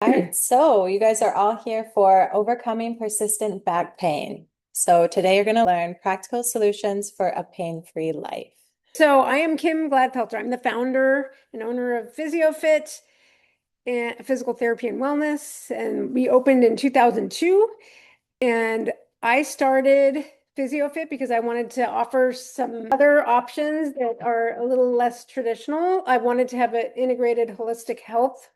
All right, so you guys are all here for overcoming persistent back pain. So today you're going to learn practical solutions for a pain-free life. So I am Kim Gladfelter. I'm the founder and owner of PhysioFit and Physical Therapy and Wellness, and we opened in 2002. And I started PhysioFit because I wanted to offer some other options that are a little less traditional. I wanted to have an integrated holistic health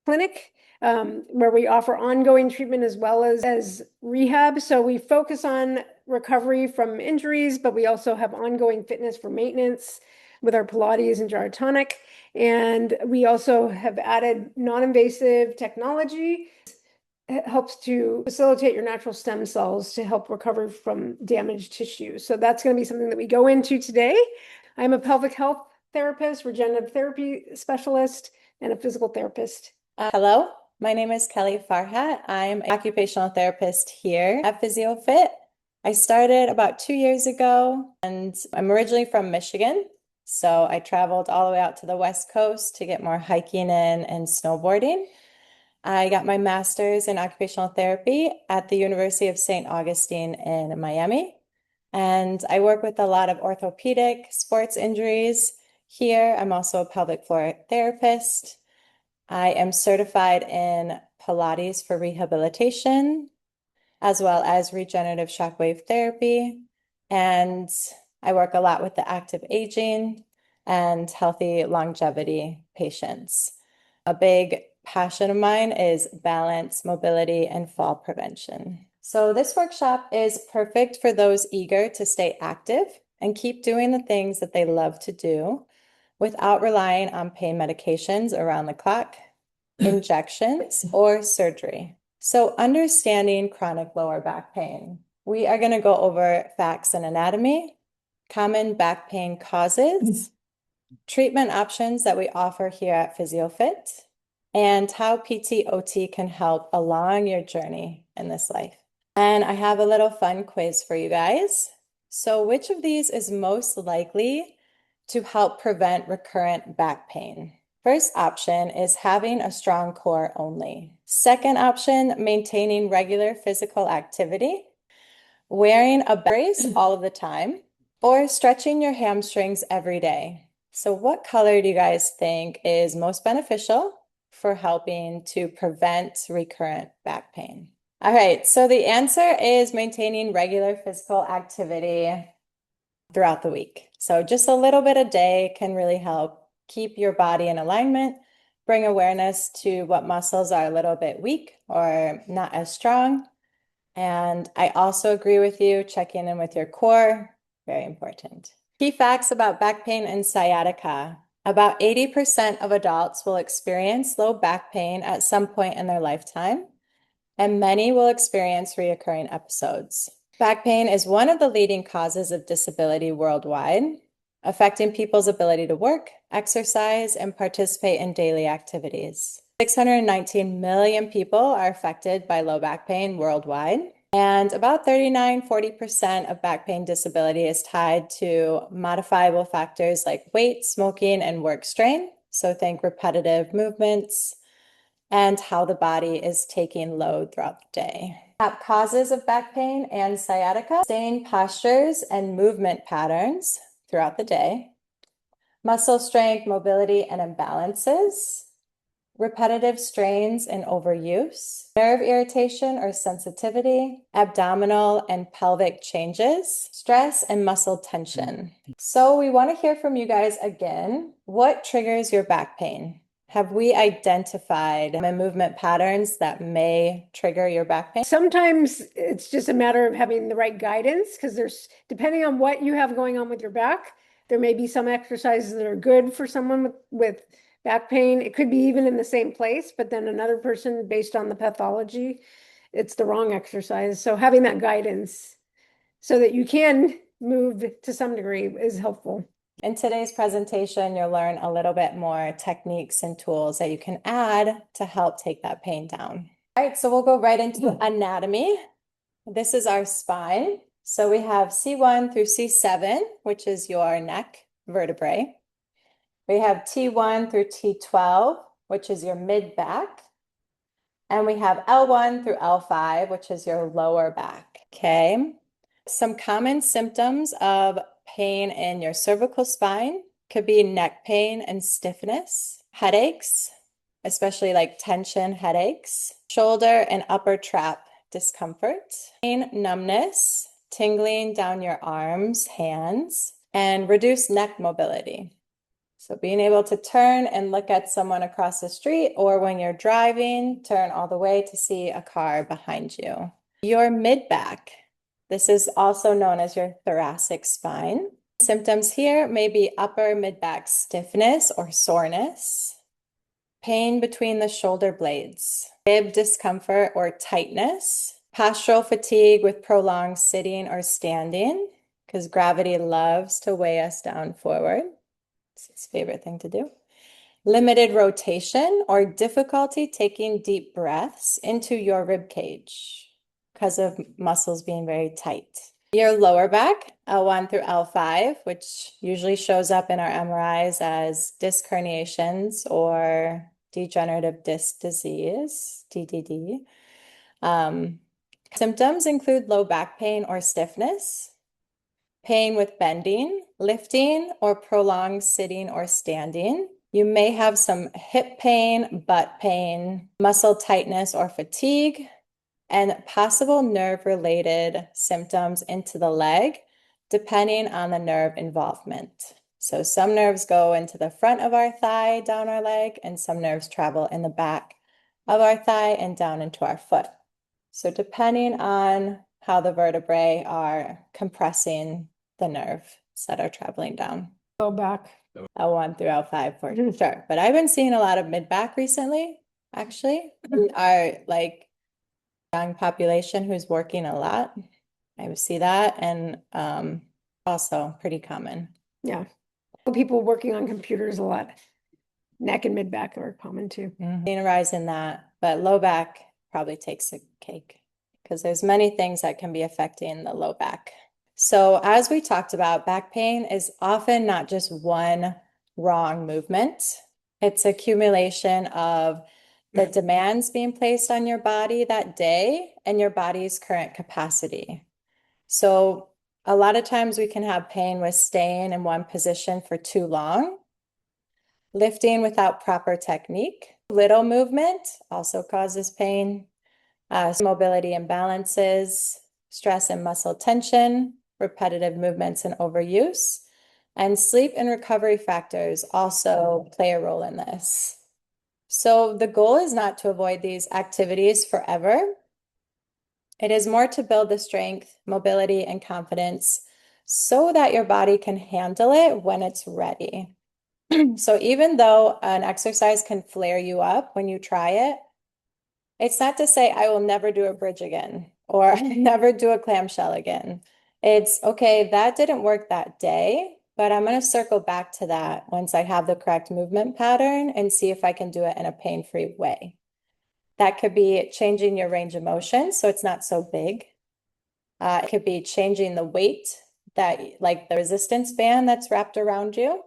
clinic where we offer ongoing treatment as well as rehab. So we focus on recovery from injuries, but we also have ongoing fitness for maintenance with our Pilates and gyrotonic. And we also have added non-invasive technology. It helps to facilitate your natural stem cells to help recover from damaged tissue. So that's going to be something that we go into today. I'm a pelvic health therapist, regenerative therapy specialist, and a physical therapist. Hello, my name is Kelli Farhat. I'm an occupational therapist here at PhysioFit. I started about 2 years ago, and I'm originally from Michigan. So I traveled all the way out to the West Coast to get more hiking in and snowboarding. I got my master's in occupational therapy at the University of St. Augustine in Miami. And I work with a lot of orthopedic sports injuries here. I'm also a pelvic floor therapist. I am certified in Pilates for rehabilitation, as well as regenerative shockwave therapy. And I work a lot with the active aging and healthy longevity patients. A big passion of mine is balance, mobility, and fall prevention. So this workshop is perfect for those eager to stay active and keep doing the things that they love to do without relying on pain medications around the clock, injections, or surgery. So understanding chronic lower back pain. We are going to go over facts and anatomy, common back pain causes, treatment options that we offer here at PhysioFit, and how PT/OT can help along your journey in this life. And I have a little fun quiz for you guys. So which of these is most likely to help prevent recurrent back pain? First option is having a strong core only. Second option, maintaining regular physical activity, wearing a brace all of the time, or stretching your hamstrings every day. So what color do you guys think is most beneficial for helping to prevent recurrent back pain? All right, so the answer is maintaining regular physical activity throughout the week. So just a little bit a day can really help keep your body in alignment, bring awareness to what muscles are a little bit weak or not as strong. And I also agree with you, checking in with your core, very important. Key facts about back pain and sciatica. About 80% of adults will experience low back pain at some point in their lifetime, and many will experience reoccurring episodes. Back pain is one of the leading causes of disability worldwide, affecting people's ability to work, exercise, and participate in daily activities. 619 million people are affected by low back pain worldwide, and about 39–40% of back pain disability is tied to modifiable factors like weight, smoking, and work strain. So think repetitive movements and how the body is taking load throughout the day. Top causes of back pain and sciatica: staying postures and movement patterns throughout the day, muscle strength, mobility, and imbalances, repetitive strains and overuse, nerve irritation or sensitivity, abdominal and pelvic changes, stress and muscle tension. So we want to hear from you guys again. What triggers your back pain? Have we identified movement patterns that may trigger your back pain? Sometimes it's just a matter of having the right guidance because depending on what you have going on with your back, there may be some exercises that are good for someone with back pain. It could be even in the same place, but then another person, based on the pathology, it's the wrong exercise. So having that guidance so that you can move to some degree is helpful. In today's presentation, you'll learn a little bit more techniques and tools that you can add to help take that pain down. All right, so we'll go right into anatomy. This is our spine. So we have C1 through C7, which is your neck vertebrae. We have T1 through T12, which is your mid back. And we have L1 through L5, which is your lower back. Okay. Some common symptoms of pain in your cervical spine could be neck pain and stiffness, headaches, especially like tension headaches, shoulder and upper trap discomfort, pain, numbness, tingling down your arms, hands, and reduced neck mobility. So being able to turn and look at someone across the street, or when you're driving, turn all the way to see a car behind you. Your mid-back. This is also known as your thoracic spine. Symptoms here may be upper mid-back stiffness or soreness, pain between the shoulder blades, rib discomfort or tightness, postural fatigue with prolonged sitting or standing, because gravity loves to weigh us down forward. It's his favorite thing to do. Limited rotation or difficulty taking deep breaths into your rib cage because of muscles being very tight. Your lower back, L1 through L5, which usually shows up in our MRIs as disc herniations or degenerative disc disease, DDD. Symptoms include low back pain or stiffness, pain with bending, lifting, or prolonged sitting or standing. You may have some hip pain, butt pain, muscle tightness or fatigue, and possible nerve-related symptoms into the leg, depending on the nerve involvement. So some nerves go into the front of our thigh, down our leg, and some nerves travel in the back of our thigh and down into our foot. So depending on how the vertebrae are compressing the nerves that are traveling down. Low back. L1 through L5 for sure. But I've been seeing a lot of mid-back recently, actually. Our like young population who's working a lot. I would see that, and also pretty common. Yeah. People working on computers a lot. Neck and mid back are common too. Seeing a rise in that, but low back probably takes a cake because there's many things that can be affecting the low back. So as we talked about, back pain is often not just one wrong movement. It's accumulation of the demands being placed on your body that day and your body's current capacity. So a lot of times we can have pain with staying in one position for too long, lifting without proper technique. Little movement also causes pain, mobility imbalances, stress and muscle tension, repetitive movements and overuse, and sleep and recovery factors also play a role in this. So the goal is not to avoid these activities forever. It is more to build the strength, mobility, and confidence so that your body can handle it when it's ready. So even though an exercise can flare you up when you try it, it's not to say I will never do a bridge again or never do a clamshell again. It's okay, that didn't work that day, but I'm going to circle back to that once I have the correct movement pattern and see if I can do it in a pain-free way. That could be changing your range of motion so it's not so big. It could be changing the weight, that like the resistance band that's wrapped around you,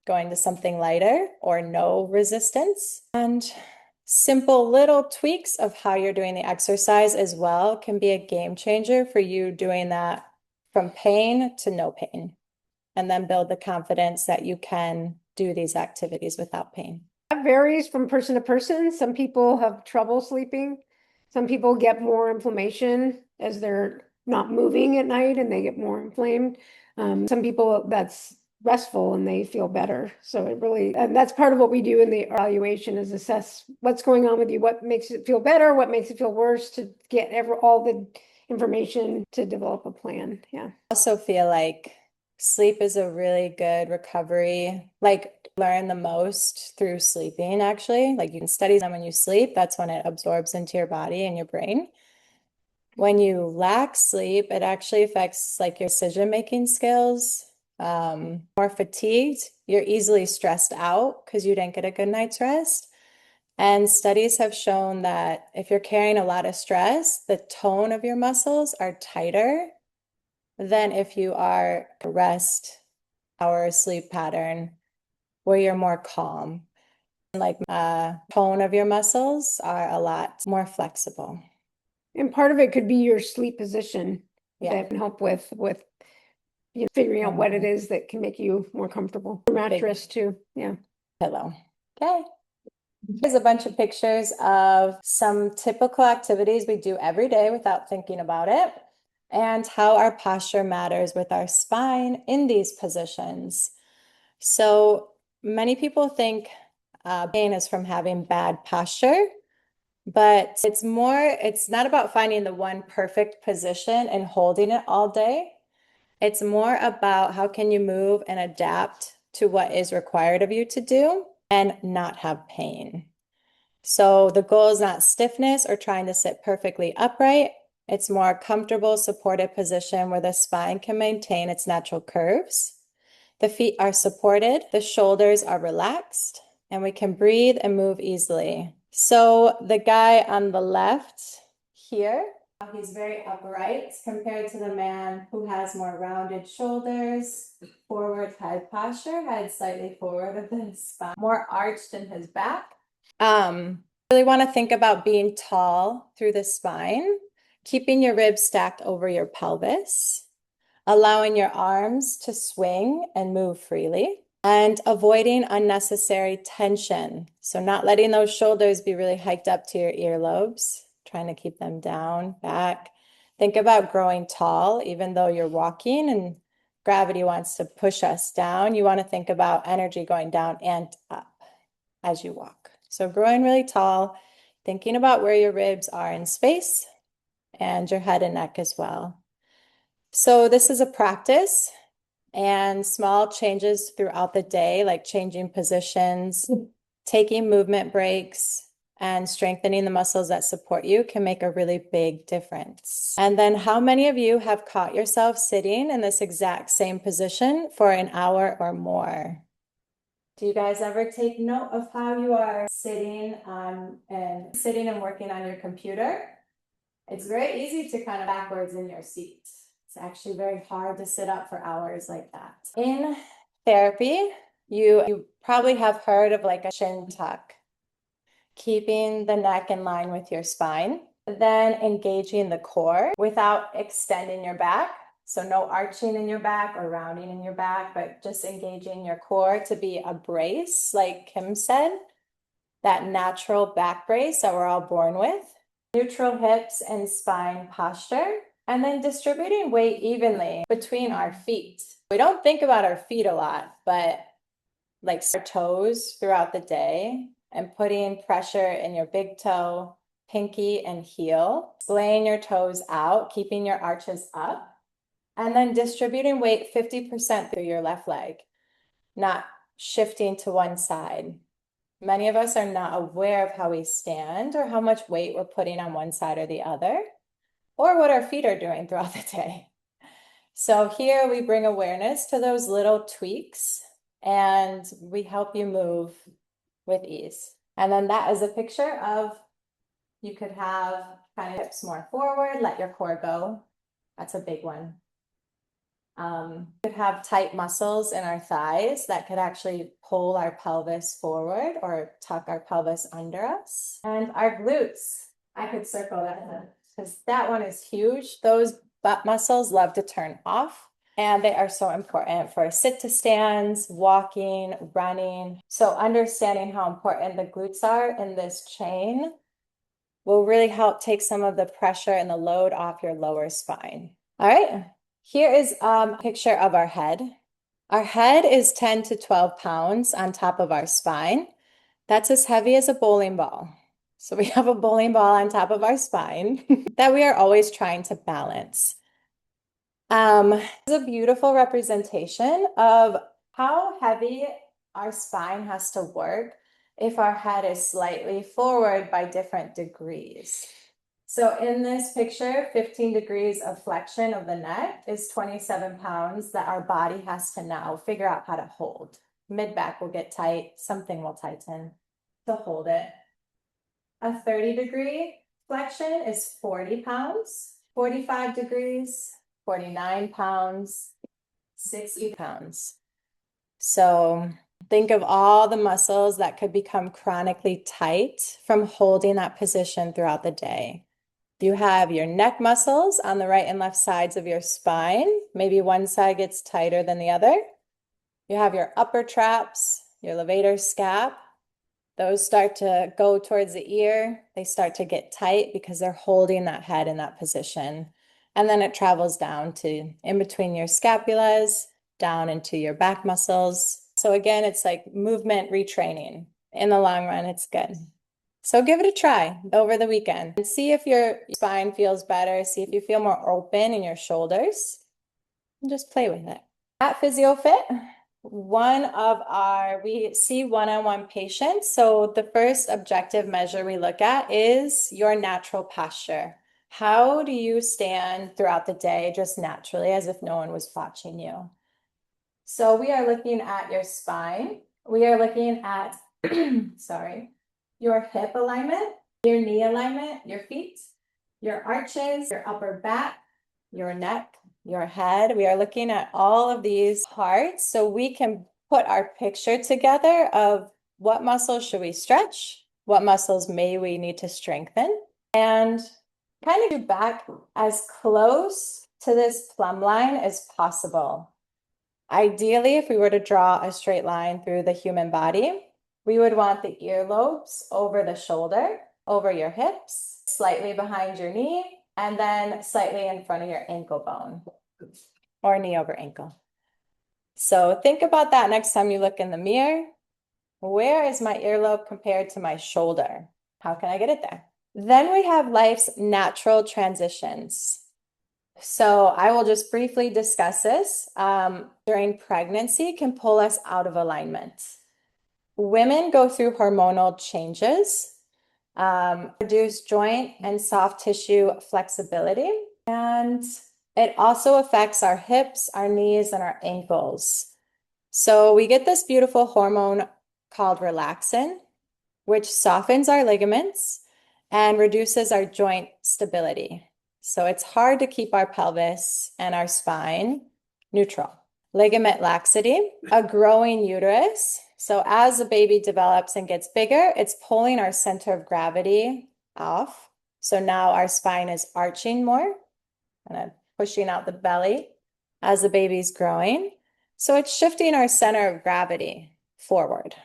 going to something lighter or no resistance. And simple little tweaks of how you're doing the exercise as well can be a game changer for you doing that from pain to no pain, and then build the confidence that you can do these activities without pain. That varies from person to person. Some people have trouble sleeping. Some people get more inflammation as they're not moving at night and they get more inflamed. Some people that's restful and they feel better. So it really, and that's part of what we do in the evaluation is assess what's going on with you, what makes it feel better, what makes it feel worse, to get all the information to develop a plan. Yeah. I also feel like sleep is a really good recovery, like learn the most through sleeping, actually. Like you can study them when you sleep, that's when it absorbs into your body and your brain. When you lack sleep, it actually affects like your decision-making skills, more fatigued, you're easily stressed out because you didn't get a good night's rest. And studies have shown that if you're carrying a lot of stress, the tone of your muscles are tighter than if you are rest or sleep pattern where you're more calm. like tone of your muscles are a lot more flexible. And part of it could be your sleep position Yeah. that can help with figuring out what it is that can make you more comfortable. Your mattress too. Yeah. Pillow. Okay. Here's a bunch of pictures of some typical activities we do every day without thinking about it, and how our posture matters with our spine in these positions. So many people think pain is from having bad posture, but it's not about finding the one perfect position and holding it all day. It's more about how can you move and adapt to what is required of you to do and not have pain. So the goal is not stiffness or trying to sit perfectly upright. It's more a comfortable, supported position where the spine can maintain its natural curves. The feet are supported, the shoulders are relaxed, and we can breathe and move easily. So the guy on the left here, he's very upright compared to the man who has more rounded shoulders, forward head posture, head slightly forward of the spine, more arched in his back. Really want to think about being tall through the spine, keeping your ribs stacked over your pelvis, allowing your arms to swing and move freely, and avoiding unnecessary tension. So not letting those shoulders be really hiked up to your earlobes, trying to keep them down, back. Think about growing tall, even though you're walking and gravity wants to push us down. You want to think about energy going down and up as you walk. So growing really tall, thinking about where your ribs are in space and your head and neck as well. So this is a practice, and small changes throughout the day, like changing positions, taking movement breaks, and strengthening the muscles that support you can make a really big difference. And then how many of you have caught yourself sitting in this exact same position for an hour or more? Do you guys ever take note of how you are sitting and working on your computer? It's very easy to kind of backwards in your seat. It's actually very hard to sit up for hours like that. In therapy, you probably have heard of like a chin tuck, keeping the neck in line with your spine, then engaging the core without extending your back. So no arching in your back or rounding in your back, but just engaging your core to be a brace, like Kim said, that natural back brace that we're all born with. Neutral hips and spine posture, and then distributing weight evenly between our feet. We don't think about our feet a lot, but like our toes throughout the day and putting pressure in your big toe, pinky, and heel, splaying your toes out, keeping your arches up, and then distributing weight 50% through your left leg, not shifting to one side. Many of us are not aware of how we stand or how much weight we're putting on one side or the other, or what our feet are doing throughout the day. So here we bring awareness to those little tweaks and we help you move with ease. And then that is a picture of, you could have kind of hips more forward, let your core go. That's a big one. Could have tight muscles in our thighs that could actually pull our pelvis forward or tuck our pelvis under us. And our glutes, I could circle that because that one is huge. Those butt muscles love to turn off, and they are so important for sit to stands, walking, running. So understanding how important the glutes are in this chain will really help take some of the pressure and the load off your lower spine. All right. Here is a picture of our head. Our head is 10 to 12 pounds on top of our spine. That's as heavy as a bowling ball. So we have a bowling ball on top of our spine that we are always trying to balance. This is a beautiful representation of how heavy our spine has to work if our head is slightly forward by different degrees. So in this picture, 15 degrees of flexion of the neck is 27 pounds that our body has to now figure out how to hold. Mid-back will get tight, something will tighten to hold it. A 30-degree flexion is 40 pounds, 45 degrees, 49 pounds, 60 pounds. So Think of all the muscles that could become chronically tight from holding that position throughout the day. You have your neck muscles on the right and left sides of your spine. Maybe one side gets tighter than the other. You have your upper traps, your levator scap. Those start to go towards the ear. They start to get tight because they're holding that head in that position. And then it travels down to in between your scapulas, down into your back muscles. So again, it's like movement retraining. In the long run, it's good. So give it a try over the weekend and see if your spine feels better. See if you feel more open in your shoulders and just play with it. At PhysioFit, we see one-on-one patients. So the first objective measure we look at is your natural posture. How do you stand throughout the day just naturally as if no one was watching you? So we are looking at your spine. We are looking at, sorry, your hip alignment, your knee alignment, your feet, your arches, your upper back, your neck, your head. We are looking at all of these parts so we can put our picture together of what muscles should we stretch, what muscles may we need to strengthen, and kind of do back as close to this plumb line as possible. Ideally, if we were to draw a straight line through the human body, we would want the earlobes over the shoulder, over your hips, slightly behind your knee, and then slightly in front of your ankle bone or knee over ankle. So think about that next time you look in the mirror. Where is my earlobe compared to my shoulder? How can I get it there? Then we have life's natural transitions. So I will just briefly discuss this. During pregnancy can pull us out of alignment. Women go through hormonal changes, reduce joint and soft tissue flexibility, and it also affects our hips, our knees, and our ankles. So we get this beautiful hormone called relaxin, which softens our ligaments and reduces our joint stability. So it's hard to keep our pelvis and our spine neutral. Ligament laxity, a growing uterus. So as the baby develops and gets bigger, it's pulling our center of gravity off. So now our spine is arching more, kind of pushing out the belly as the baby's growing. So it's shifting our center of gravity forward,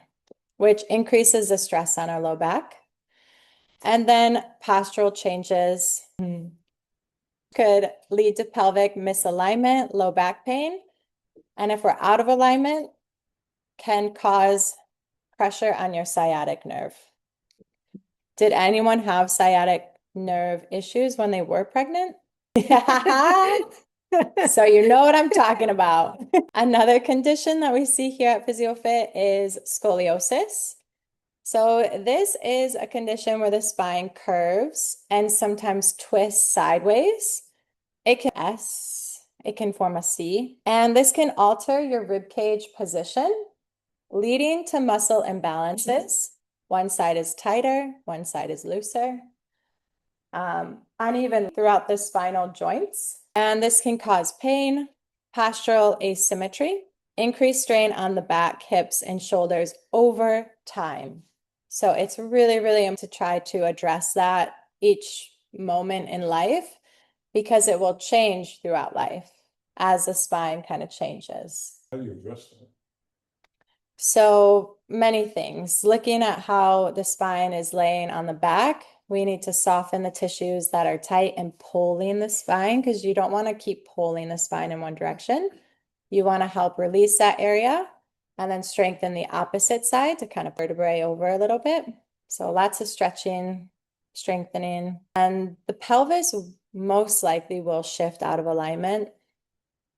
which increases the stress on our low back. And then postural changes could lead to pelvic misalignment, low back pain. And if we're out of alignment, can cause pressure on your sciatic nerve. Did anyone have sciatic nerve issues when they were pregnant? So you know what I'm talking about. Another condition that we see here at PhysioFit is scoliosis. So this is a condition where the spine curves and sometimes twists sideways. It can form a C, and this can alter your rib cage position, leading to muscle imbalances. One side is tighter, one side is looser. Uneven throughout the spinal joints. And this can cause pain, postural asymmetry, increased strain on the back, hips, and shoulders over time. So it's really, really important to try to address that each moment in life because it will change throughout life as the spine kind of changes. How do you address that? So many things. Looking at how the spine is laying on the back, we need to soften the tissues that are tight and pulling the spine because you don't want to keep pulling the spine in one direction. You want to help release that area and then strengthen the opposite side to kind of vertebrae over a little bit. So lots of stretching, strengthening, and the pelvis most likely will shift out of alignment,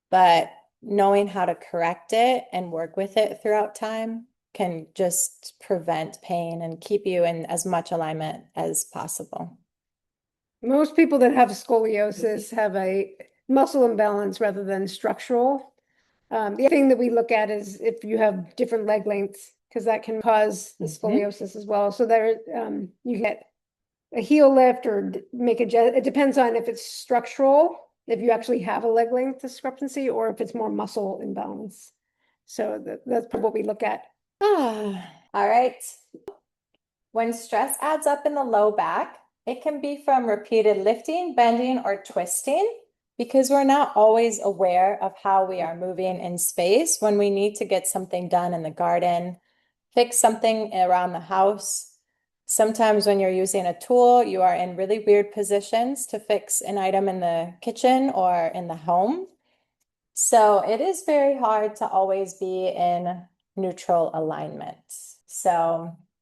but knowing how to correct it and work with it throughout time can just prevent pain and keep you in as much alignment as possible. Most people that have scoliosis have a muscle imbalance rather than structural. The other thing that we look at is if you have different leg lengths, because that can cause the scoliosis as well. So there, you get a heel lift or make it depends on if it's structural, if you actually have a leg length discrepancy, or if it's more muscle imbalance. So that's what we look at. All right. When stress adds up in the low back, it can be from repeated lifting, bending, or twisting because we're not always aware of how we are moving in space when we need to get something done in the garden, fix something around the house. Sometimes when you're using a tool, you are in really weird positions to fix an item in the kitchen or in the home. So it is very hard to always be in neutral alignment.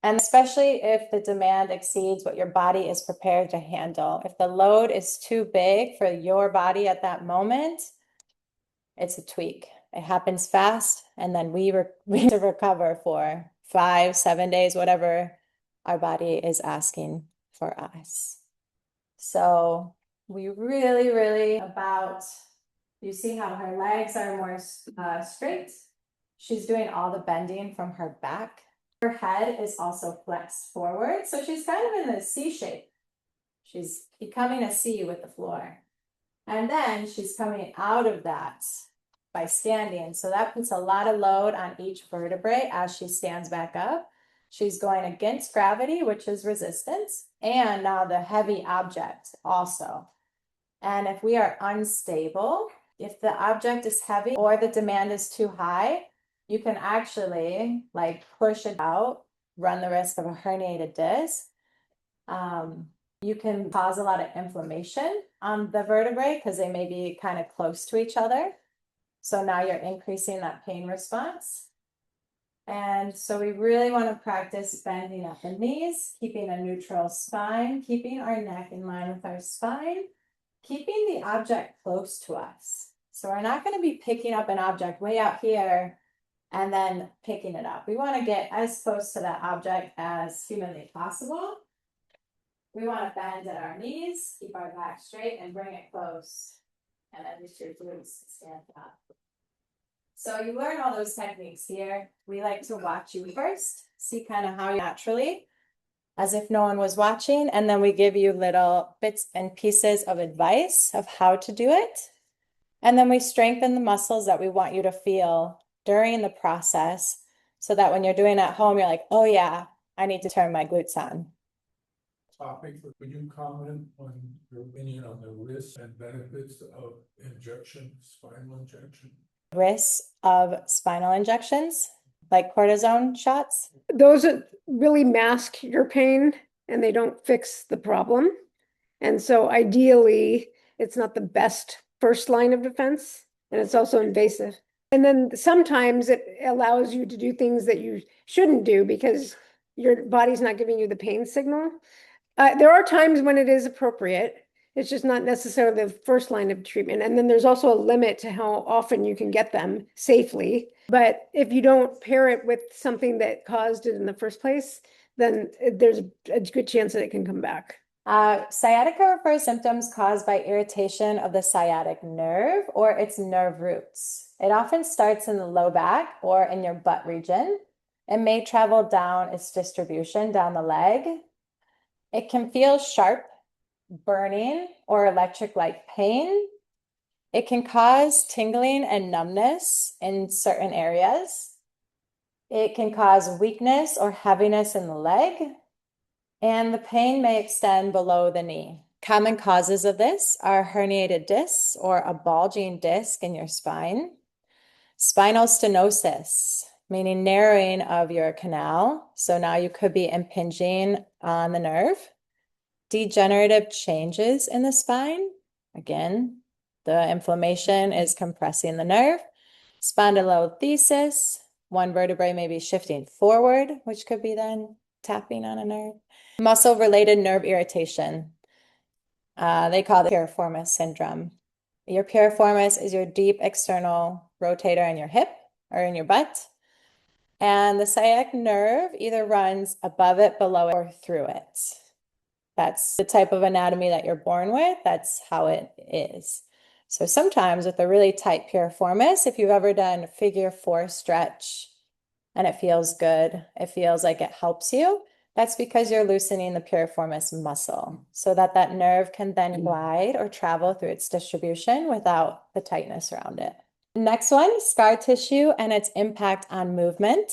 And especially if the demand exceeds what your body is prepared to handle. If the load is too big for your body at that moment, it's a tweak. It happens fast, and then we need to recover for 5, 7 days, whatever our body is asking for us. So we really you see how her legs are more straight. She's doing all the bending from her back. Her head is also flexed forward. So she's kind of in a C shape. She's becoming a C with the floor. And then she's coming out of that by standing. So that puts a lot of load on each vertebrae as she stands back up. She's going against gravity, which is resistance, and now the heavy object also. And if we are unstable, if the object is heavy or the demand is too high, you can actually like push it out, run the risk of a herniated disc. You can cause a lot of inflammation on the vertebrae because they may be kind of close to each other. So now you're increasing that pain response. And so we really want to practice bending at the knees, keeping a neutral spine, keeping our neck in line with our spine, keeping the object close to us. So we're not going to be picking up an object way out here and then picking it up. We want to get as close to that object as humanly possible. We want to bend at our knees, keep our back straight, and bring it close. And then just your glutes stand up. So you learn all those techniques here. We like to watch you first, see kind of how you naturally, as if no one was watching, and then we give you little bits and pieces of advice of how to do it. And then we strengthen the muscles that we want you to feel during the process so that when you're doing it at home, you're like, oh yeah, I need to turn my glutes on. Topic, would you comment on your opinion on the risks and benefits of spinal injection? Risks of spinal injections, like cortisone shots? Those really mask your pain and they don't fix the problem. And so ideally, it's not the best first line of defense, and it's also invasive. And then sometimes it allows you to do things that you shouldn't do because your body's not giving you the pain signal. There are times when it is appropriate. It's just not necessarily the first line of treatment. And then there's also a limit to how often you can get them safely. But if you don't pair it with something that caused it in the first place, then there's a good chance that it can come back. Sciatica refers to symptoms caused by irritation of the sciatic nerve or its nerve roots. It often starts in the low back or in your butt region. It may travel down its distribution down the leg. It can feel sharp, burning, or electric-like pain. It can cause tingling and numbness in certain areas. It can cause weakness or heaviness in the leg. And the pain may extend below the knee. Common causes of this are herniated discs or a bulging disc in your spine, spinal stenosis, meaning narrowing of your canal. So now you could be impinging on the nerve. Degenerative changes in the spine. Again, the inflammation is compressing the nerve. Spondylolisthesis. One vertebrae may be shifting forward, which could be then tapping on a nerve. Muscle-related nerve irritation. They call it piriformis syndrome. Your piriformis is your deep external rotator in your hip or in your butt. And the sciatic nerve either runs above it, below it, or through it. That's the type of anatomy that you're born with. That's how it is. So sometimes with a really tight piriformis, if you've ever done figure 4 stretch and it feels good, it feels like it helps you, that's because you're loosening the piriformis muscle so that that nerve can then glide or travel through its distribution without the tightness around it. Next one, scar tissue and its impact on movement.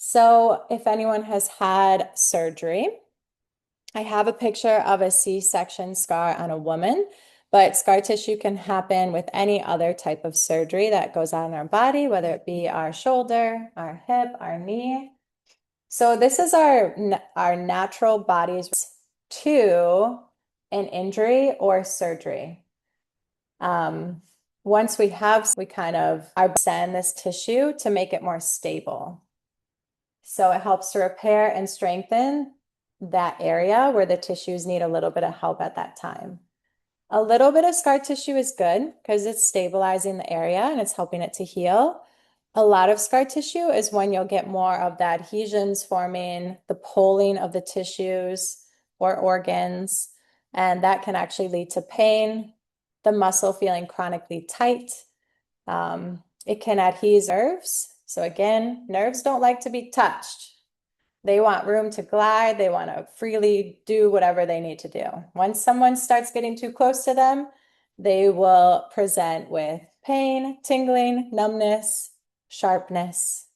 So if anyone has had surgery, I have a picture of a C-section scar on a woman, but scar tissue can happen with any other type of surgery that goes on in our body, whether it be our shoulder, our hip, our knee. So this is our natural body's to an injury or surgery. Once we kind of send this tissue to make it more stable. So it helps to repair and strengthen that area where the tissues need a little bit of help at that time. A little bit of scar tissue is good because it's stabilizing the area and it's helping it to heal. A lot of scar tissue is when you'll get more of the adhesions forming, the pulling of the tissues or organs, and that can actually lead to pain, the muscle feeling chronically tight. It can adhere nerves. So again, nerves don't like to be touched. They want room to glide. They want to freely do whatever they need to do. Once someone starts getting too close to them, they will present with pain, tingling, numbness, sharpness.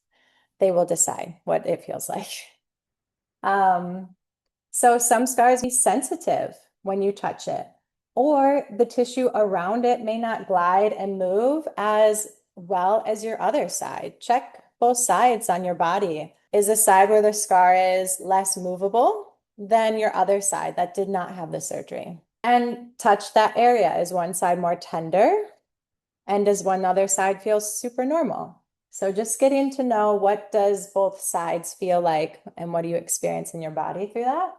They will decide what it feels like. So some scars be sensitive when you touch it, or the tissue around it may not glide and move as well as your other side. Check both sides on your body. Is the side where the scar is less movable than your other side that did not have the surgery? And touch that area. Is one side more tender? And does one other side feel super normal? So just getting to know what does both sides feel like and what do you experience in your body through that.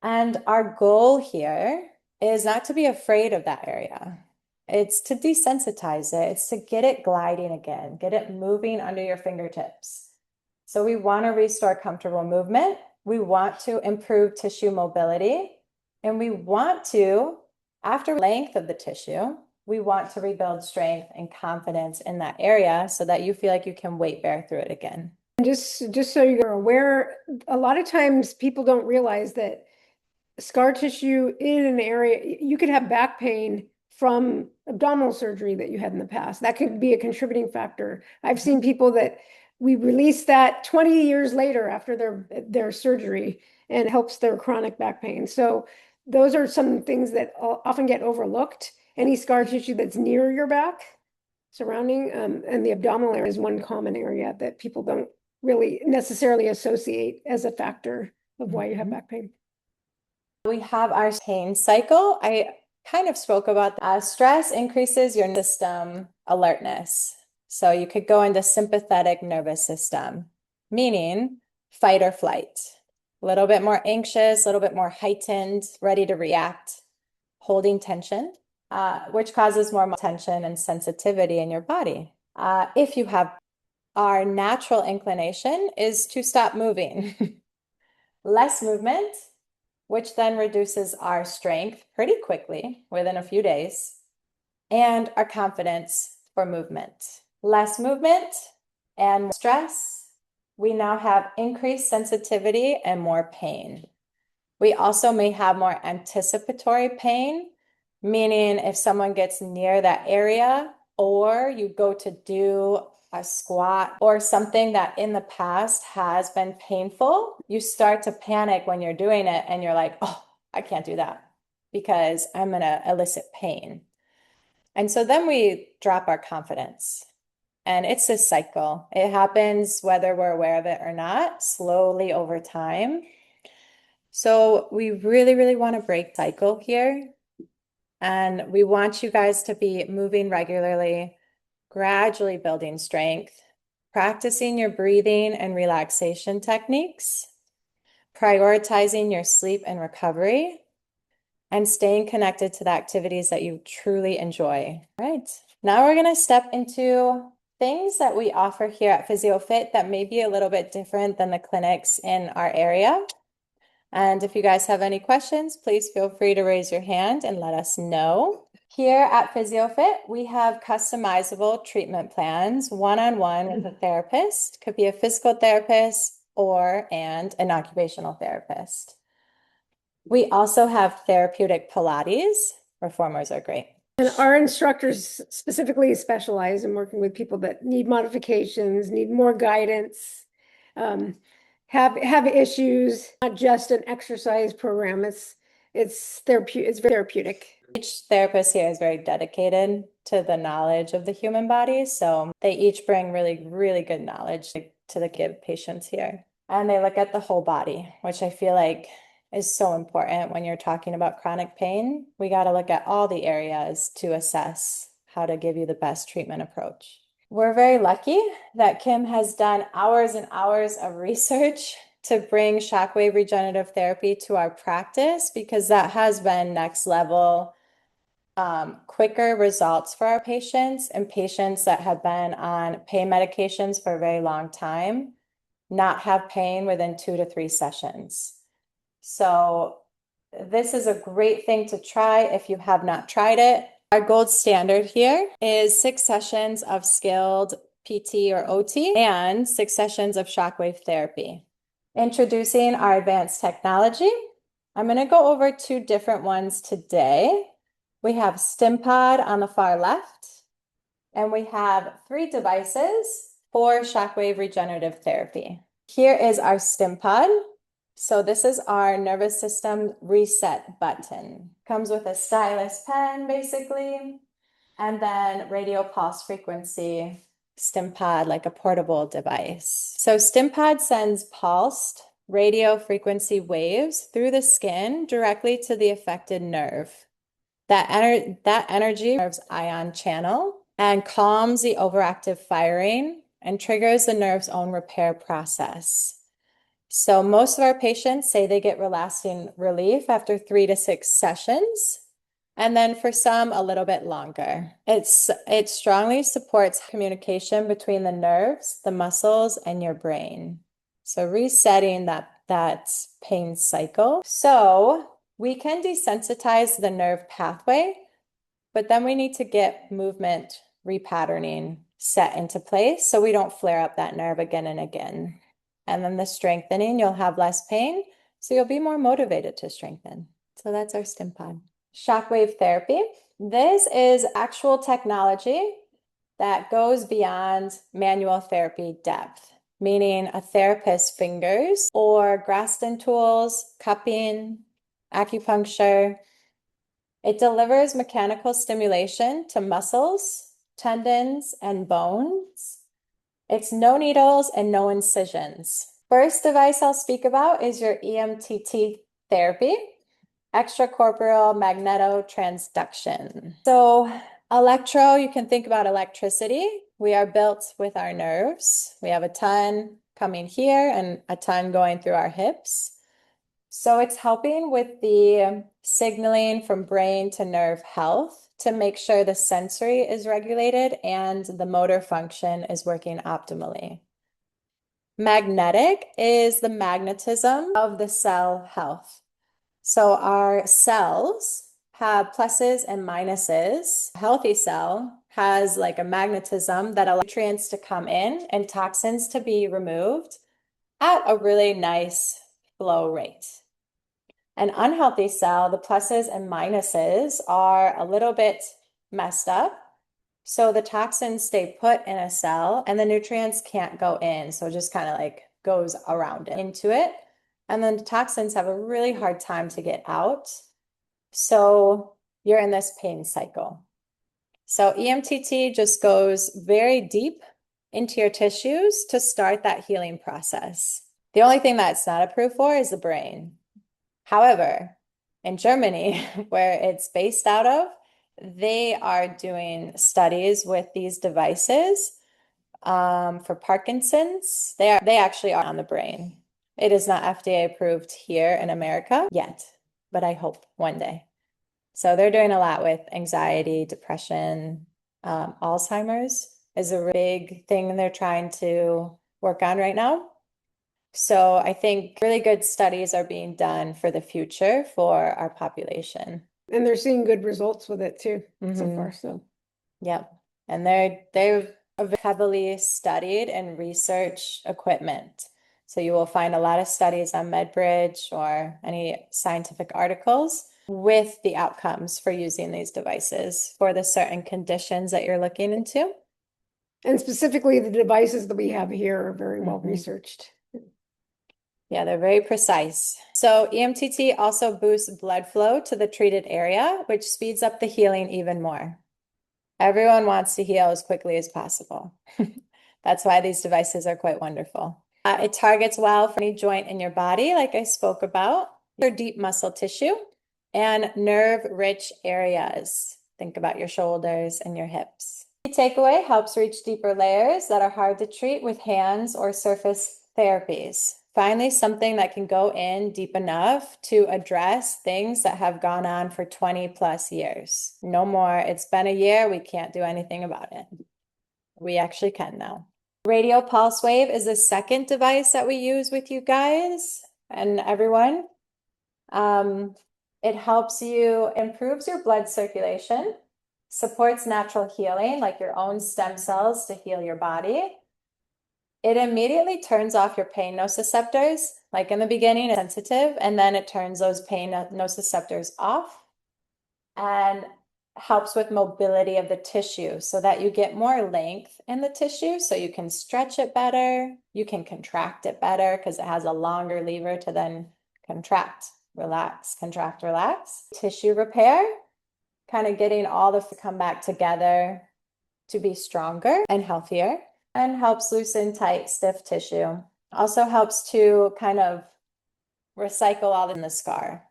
And our goal here is not to be afraid of that area. It's to desensitize it. It's to get it gliding again, get it moving under your fingertips. So we want to restore comfortable movement. We want to improve tissue mobility. And we want to, after length of the tissue, we want to rebuild strength and confidence in that area so that you feel like you can weight bear through it again. Just so you're aware, a lot of times people don't realize that scar tissue in an area, you could have back pain from abdominal surgery that you had in the past. That could be a contributing factor. I've seen people that we release that 20 years later after their surgery and it helps their chronic back pain. So those are some things that often get overlooked. Any scar tissue that's near your back, surrounding, and the abdominal area is one common area that people don't really necessarily associate as a factor of why you have back pain. We have our pain cycle. I kind of spoke about that. Stress increases your system alertness. So you could go into sympathetic nervous system, meaning fight or flight. A little bit more anxious, a little bit more heightened, ready to react, holding tension, which causes more tension and sensitivity in your body. If you have, our natural inclination is to stop moving. Less movement, which then reduces our strength pretty quickly within a few days, and our confidence for movement. Less movement and more stress, we now have increased sensitivity and more pain. We also may have more anticipatory pain, meaning if someone gets near that area or you go to do a squat or something that in the past has been painful, you start to panic when you're doing it and you're like, oh, I can't do that because I'm going to elicit pain. And so then we drop our confidence. And it's a cycle. It happens whether we're aware of it or not, slowly over time. So we really, really want to break cycle here. And we want you guys to be moving regularly, gradually building strength, practicing your breathing and relaxation techniques, prioritizing your sleep and recovery, and staying connected to the activities that you truly enjoy. All right. Now we're going to step into things that we offer here at PhysioFit that may be a little bit different than the clinics in our area. And if you guys have any questions, please feel free to raise your hand and let us know. Here at PhysioFit, we have customizable treatment plans, one-on-one with a therapist. Could be a physical therapist and an occupational therapist. We also have therapeutic Pilates. Reformers are great. And our instructors specifically specialize in working with people that need modifications, need more guidance. have issues, not just an exercise program. It's therapeutic. Each therapist here is very dedicated to the knowledge of the human body. So they each bring really, really good knowledge to the patients here. And they look at the whole body, which I feel like is so important when you're talking about chronic pain. We got to look at all the areas to assess how to give you the best treatment approach. We're very lucky that Kim has done hours and hours of research to bring Shockwave Regenerative Therapy to our practice, because that has been next level, quicker results for our patients, and patients that have been on pain medications for a very long time not have pain within 2 to 3 sessions. So this is a great thing to try if you have not tried it. Our gold standard here is 6 sessions of skilled PT or OT and 6 sessions of shockwave therapy. Introducing our advanced technology. I'm going to go over 2 different ones today. We have StimPod on the far left, and we have 3 devices for shockwave regenerative therapy. Here is our StimPod. So this is our nervous system reset button. Comes with a stylus pen, basically, and then radio pulse frequency StimPod, like a portable device. So StimPod sends pulsed radio frequency waves through the skin directly to the affected nerve. That energy nerve's ion channel and calms the overactive firing and triggers the nerve's own repair process. So most of our patients say they get lasting relief after 3 to 6 sessions, and then for some a little bit longer. It strongly supports communication between the nerves, the muscles, and your brain. So resetting that pain cycle. So we can desensitize the nerve pathway, but then we need to get movement repatterning set into place so we don't flare up that nerve again and again. And then the strengthening, you'll have less pain, so you'll be more motivated to strengthen. So that's our StimPod. Shockwave therapy. This is actual technology that goes beyond manual therapy depth, meaning a therapist's fingers or Graston tools, cupping, acupuncture. It delivers mechanical stimulation to muscles, tendons, and bones. It's no needles and no incisions. First device I'll speak about is your EMTT therapy, extracorporeal magnetotransduction. So you can think about electricity. We are built with our nerves. We have a ton coming here and a ton going through our hips. So it's helping with the signaling from brain to nerve health to make sure the sensory is regulated and the motor function is working optimally. Magnetic is the magnetism of the cell health. So our cells have pluses and minuses. A healthy cell has like a magnetism that allows nutrients to come in and toxins to be removed at a really nice flow rate. An unhealthy cell, the pluses and minuses are a little bit messed up. So the toxins stay put in a cell and the nutrients can't go in. So it just kind of like goes around it, into it. And then the toxins have a really hard time to get out. So you're in this pain cycle. So EMTT just goes very deep into your tissues to start that healing process. The only thing that's not approved for is the brain. However, in Germany, where it's based out of, they are doing studies with these devices for Parkinson's. They actually are on the brain. It is not FDA approved here in America yet, but I hope one day. So they're doing a lot with anxiety, depression, Alzheimer's is a big thing they're trying to work on right now. So I think really good studies are being done for the future for our population. And they're seeing good results with it too, so far. So yep. And they're heavily studied and research equipment. So you will find a lot of studies on MedBridge or any scientific articles with the outcomes for using these devices for the certain conditions that you're looking into. And specifically the devices that we have here are very well researched. Yeah, they're very precise. So EMTT also boosts blood flow to the treated area, which speeds up the healing even more. Everyone wants to heal as quickly as possible. That's why these devices are quite wonderful. It targets well for any joint in your body, like I spoke about, your deep muscle tissue and nerve-rich areas. Think about your shoulders and your hips. The takeaway helps reach deeper layers that are hard to treat with hands or surface therapies. Finally, something that can go in deep enough to address things that have gone on for 20 plus years. No more, it's been a year, we can't do anything about it. We actually can now. Radio pulse wave is the second device that we use with you guys and everyone. It helps you, improves your blood circulation, supports natural healing, like your own stem cells to heal your body. It immediately turns off your pain nociceptors. Like in the beginning, it's sensitive, and then it turns those pain nociceptors off and helps with mobility of the tissue so that you get more length in the tissue so you can stretch it better. You can contract it better because it has a longer lever to then contract, relax, contract, relax. Tissue repair, kind of getting all the to come back together to be stronger and healthier, and helps loosen tight, stiff tissue. Also helps to kind of recycle all in the scar.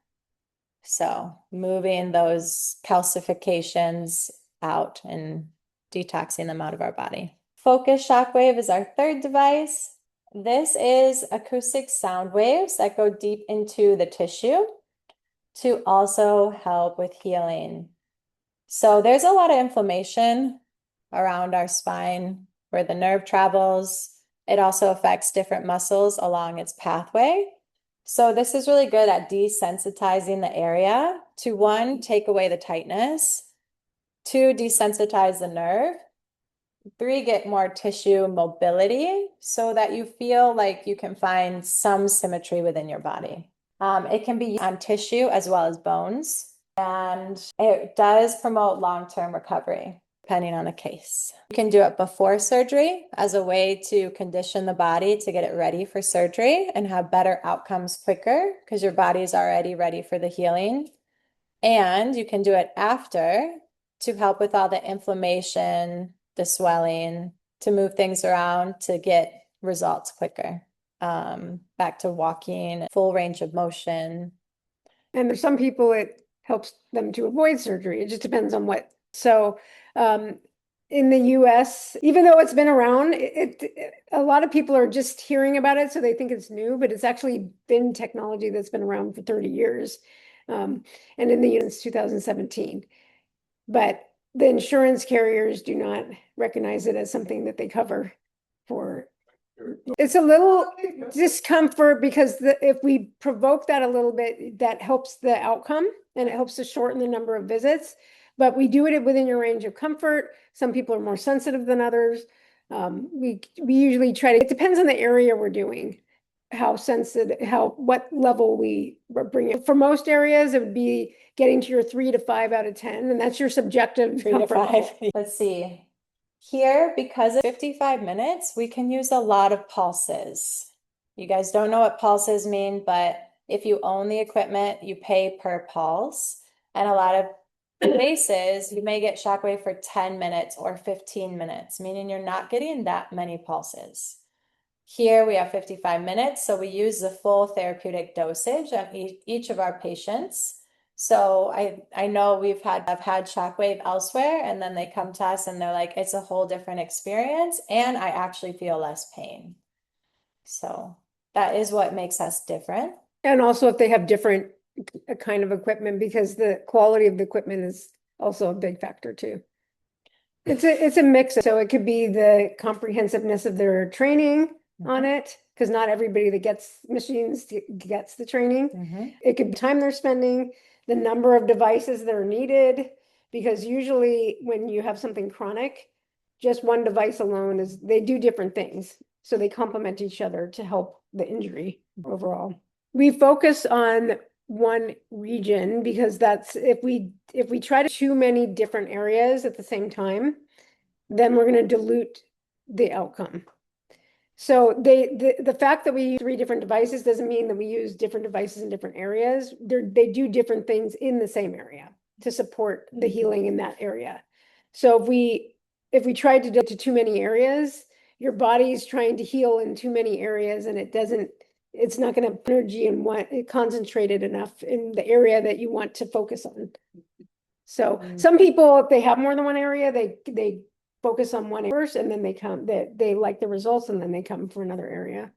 So moving those calcifications out and detoxing them out of our body. Focus Shockwave is our third device. This is acoustic sound waves that go deep into the tissue to also help with healing. So there's a lot of inflammation around our spine where the nerve travels. It also affects different muscles along its pathway. So this is really good at desensitizing the area to, one, take away the tightness, two, desensitize the nerve, three, get more tissue mobility so that you feel like you can find some symmetry within your body. It can be used on tissue as well as bones, and it does promote long-term recovery, depending on the case. You can do it before surgery as a way to condition the body to get it ready for surgery and have better outcomes quicker because your body is already ready for the healing. And you can do it after to help with all the inflammation, the swelling, to move things around to get results quicker. Back to walking, full range of motion. And there's some people it helps them to avoid surgery. It just depends on what. So in the US, even though it's been around, a lot of people are just hearing about it, so they think it's new, but it's actually been technology that's been around for 30 years. And in the US, 2017. But the insurance carriers do not recognize it as something that they cover for. It's a little discomfort because if we provoke that a little bit, that helps the outcome and it helps to shorten the number of visits. But we do it within your range of comfort. Some people are more sensitive than others. We usually try to, it depends on the area we're doing, how sensitive, what level we bring it. For most areas, it would be getting to your 3 to 5 out of 10, and that's your subjective 3 to comfort 5. level. Let's see. Here, because of 55 minutes, we can use a lot of pulses. You guys don't know what pulses mean, but if you own the equipment, you pay per pulse. And a lot of places, you may get Shockwave for 10 minutes or 15 minutes, meaning you're not getting that many pulses. Here we have 55 minutes, so we use the full therapeutic dosage on each of our patients. So I know I've had Shockwave elsewhere, and then they come to us and they're like, it's a whole different experience, and I actually feel less pain. So that is what makes us different. And also if they have different kind of equipment, because the quality of the equipment is also a big factor too. It's a mix. So it could be the comprehensiveness of their training on it, because not everybody that gets machines gets the training. It could be time they're spending, the number of devices that are needed, because usually when you have something chronic, just one device alone they do different things. So they complement each other to help the injury overall. We focus on one region because that's if we try to too many different areas at the same time, then we're going to dilute the outcome. So the fact that we use 3 different devices doesn't mean that we use different devices in different areas. They do different things in the same area to support the healing in that area. So if we tried to do it to too many areas, your body's trying to heal in too many areas, and it's not going to have energy and concentrated enough in the area that you want to focus on. So some people, if they have more than one area, they focus on one first, and then they like the results, and then they come for another area.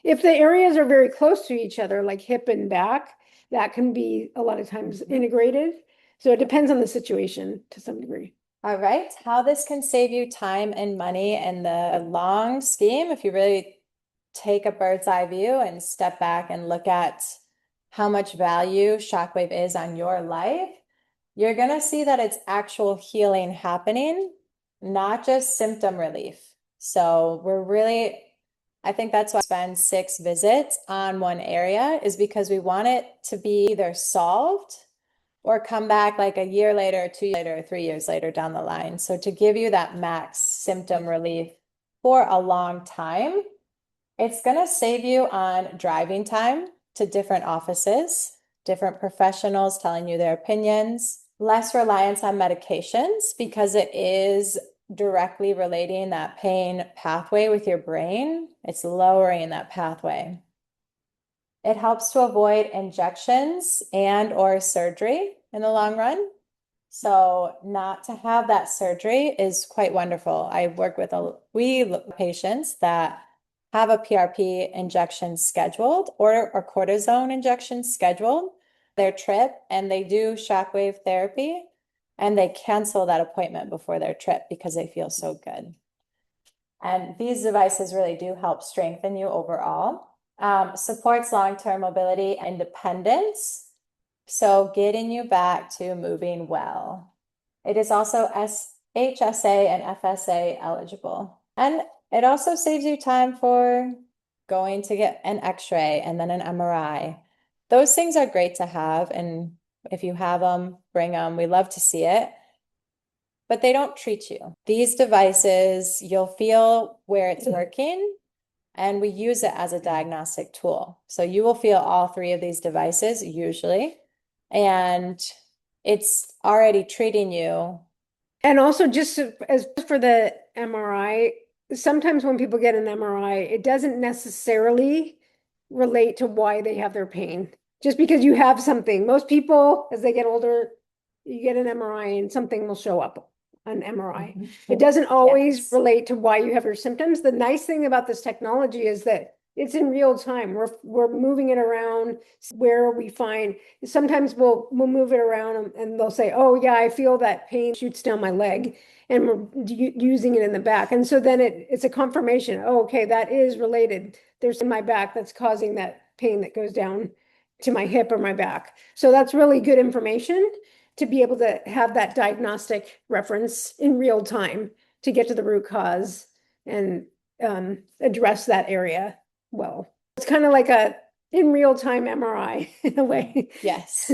If the areas are very close to each other, like hip and back, that can be a lot of times integrated. So it depends on the situation to some degree. All right, how this can save you time and money in the long scheme, if you really take a bird's eye view and step back and look at how much value Shockwave is on your life, you're going to see that it's actual healing happening, not just symptom relief. So I think that's why we spend 6 visits on one area, is because we want it to be either solved or come back like a year later, 2 years later, 3 years later down the line. So to give you that max symptom relief for a long time, it's going to save you on driving time to different offices, different professionals telling you their opinions, less reliance on medications because it is directly relating that pain pathway with your brain. It's lowering that pathway. It helps to avoid injections and or surgery in the long run. So not to have that surgery is quite wonderful. I work with patients that have a PRP injection scheduled or a cortisone injection scheduled, their trip, and they do shockwave therapy, and they cancel that appointment before their trip because they feel so good. And these devices really do help strengthen you overall. Supports long-term mobility and independence, so getting you back to moving well. It is also HSA and FSA eligible. And it also saves you time for going to get an X-ray and then an MRI. Those things are great to have, and if you have them, bring them. We love to see it. But they don't treat you. These devices, you'll feel where it's working, and we use it as a diagnostic tool. So you will feel all 3 of these devices usually, and it's already treating you. And also, just as for the MRI, sometimes when people get an MRI, it doesn't necessarily relate to why they have their pain. Just because you have something, most people, as they get older, you get an MRI and something will show up on MRI. It doesn't always relate to why you have your symptoms. The nice thing about this technology is that it's in real time. We're moving it around where we find. Sometimes we'll move it around and they'll say, "Oh yeah, I feel that pain shoots down my leg," and we're using it in the back. And so then it's a confirmation. Oh, okay, that is related. There's in my back that's causing that pain that goes down to my hip or my back. So that's really good information to be able to have that diagnostic reference in real time to get to the root cause and address that area well. It's kind of like a in real time MRI in a way. Yes.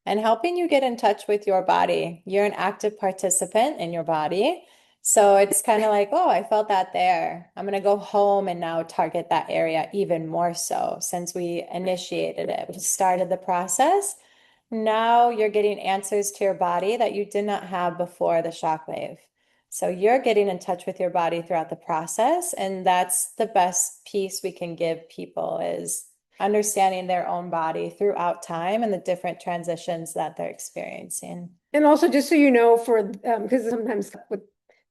And helping you get in touch with your body. You're an active participant in your body. So it's kind of like, oh, I felt that there. I'm going to go home and now target that area even more so since we initiated it. We started the process. Now you're getting answers to your body that you did not have before the shockwave. So you're getting in touch with your body throughout the process. And that's the best piece we can give people, is understanding their own body throughout time and the different transitions that they're experiencing. And also, just so you know, because sometimes with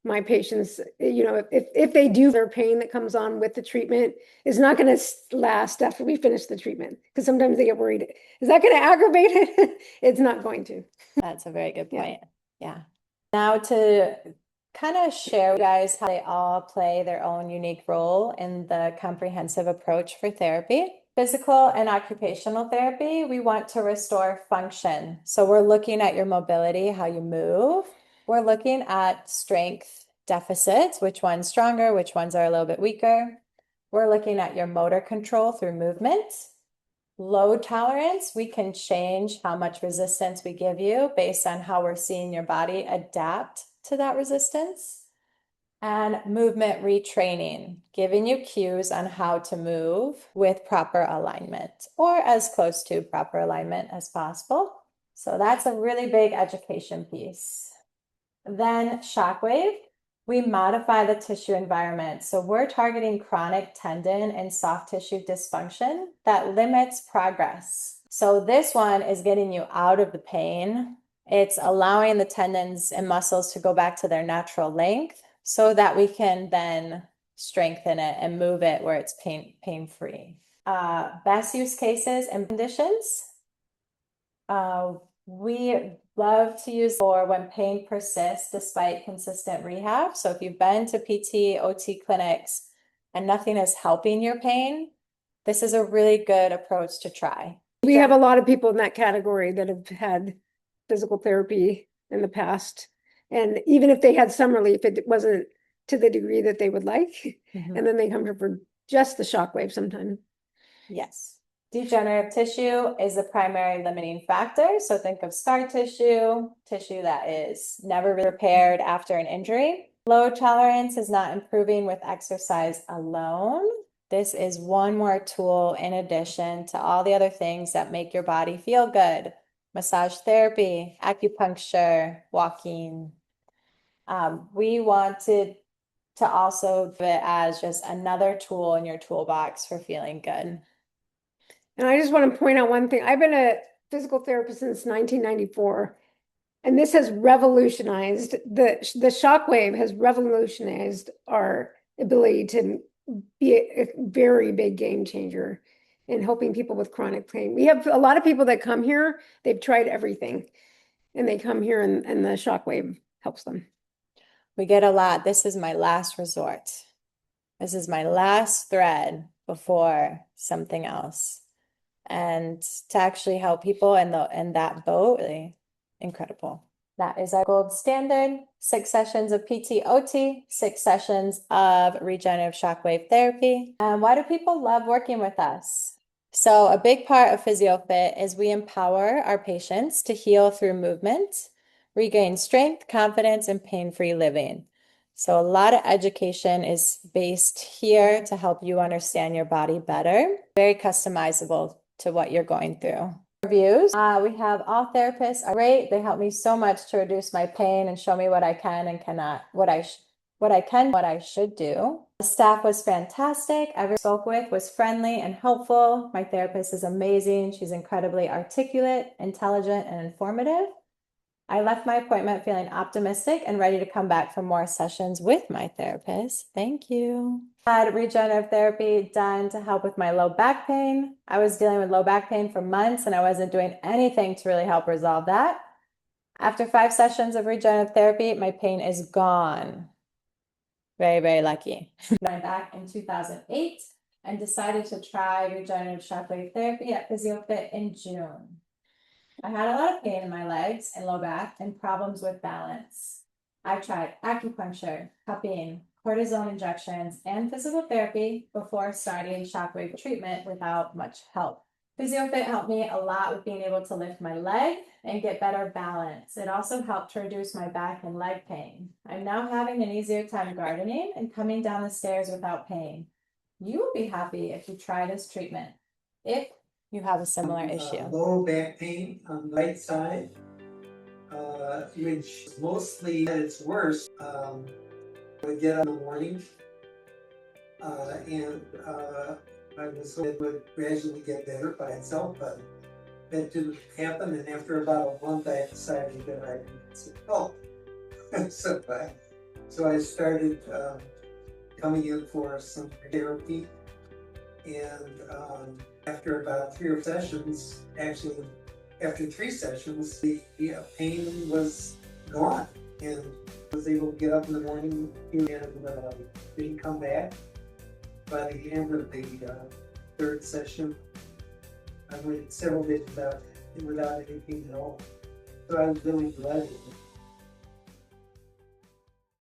my patients, if they do, their pain that comes on with the treatment is not going to last after we finish the treatment, because sometimes they get worried. Is that going to aggravate it? It's not going to. That's a very good point. Yeah. Now to kind of share with you guys how they all play their own unique role in the comprehensive approach for therapy. Physical and occupational therapy, we want to restore function. So we're looking at your mobility, how you move. We're looking at strength deficits, which one's stronger, which ones are a little bit weaker. We're looking at your motor control through movement. Load tolerance, we can change how much resistance we give you based on how we're seeing your body adapt to that resistance. And movement retraining, giving you cues on how to move with proper alignment or as close to proper alignment as possible. So that's a really big education piece. Then Shockwave, we modify the tissue environment. So we're targeting chronic tendon and soft tissue dysfunction that limits progress. So this one is getting you out of the pain. It's allowing the tendons and muscles to go back to their natural length so that we can then strengthen it and move it where it's pain-free. Best use cases and conditions. We love to use for when pain persists despite consistent rehab. So if you've been to PT, OT clinics and nothing is helping your pain, this is a really good approach to try. We have a lot of people in that category that have had physical therapy in the past. And even if they had some relief, it wasn't to the degree that they would like. And then they come here for just the shockwave sometimes. Yes. Degenerative tissue is the primary limiting factor. So think of scar tissue, tissue that is never repaired after an injury. Low tolerance is not improving with exercise alone. This is one more tool in addition to all the other things that make your body feel good. Massage therapy, acupuncture, walking. We wanted to also do it as just another tool in your toolbox for feeling good. And I just want to point out one thing. I've been a physical therapist since 1994, and this has revolutionized, the shockwave has revolutionized our ability to be a very big game changer in helping people with chronic pain. We have a lot of people that come here, they've tried everything, and they come here and the shockwave helps them. We get a lot. This is my last resort. This is my last thread before something else. And to actually help people in that boat, really incredible. That is our gold standard. 6 sessions of PT OT, 6 sessions of regenerative shockwave therapy. And why do people love working with us? So a big part of PhysioFit is we empower our patients to heal through movement, regain strength, confidence, and pain-free living. So a lot of education is based here to help you understand your body better. Very customizable to what you're going through. Reviews. We have all therapists are great. They help me so much to reduce my pain and show me what I can and cannot, what I should do. The staff was fantastic. Everyone I spoke with was friendly and helpful. My therapist is amazing. She's incredibly articulate, intelligent, and informative. I left my appointment feeling optimistic and ready to come back for more sessions with my therapist. Thank you. I had regenerative therapy done to help with my low back pain. I was dealing with low back pain for months and I wasn't doing anything to really help resolve that. After 5 sessions of regenerative therapy, my pain is gone. Very, very lucky. I back in 2008 and decided to try regenerative shockwave therapy at PhysioFit in June. I had a lot of pain in my legs and low back and problems with balance. I tried acupuncture, cupping, cortisone injections, and physical therapy before starting shockwave treatment without much help. PhysioFit helped me a lot with being able to lift my leg and get better balance. It also helped to reduce my back and leg pain. I'm now having an easier time gardening and coming down the stairs without pain. You will be happy if you try this treatment. If you have a similar issue. Low back pain on the right side, which mostly at its worst, I would get up in the morning and I was hoping it would gradually get better by itself, but that didn't happen. And after about a month, I decided that I needed some help. So I started coming in for some therapy. And after about 3 sessions, actually after 3 sessions, the pain was gone, and I was able to get up in the morning and didn't come back. By the end of the 3rd session, I went several days without any pain at all. So I was really glad with it.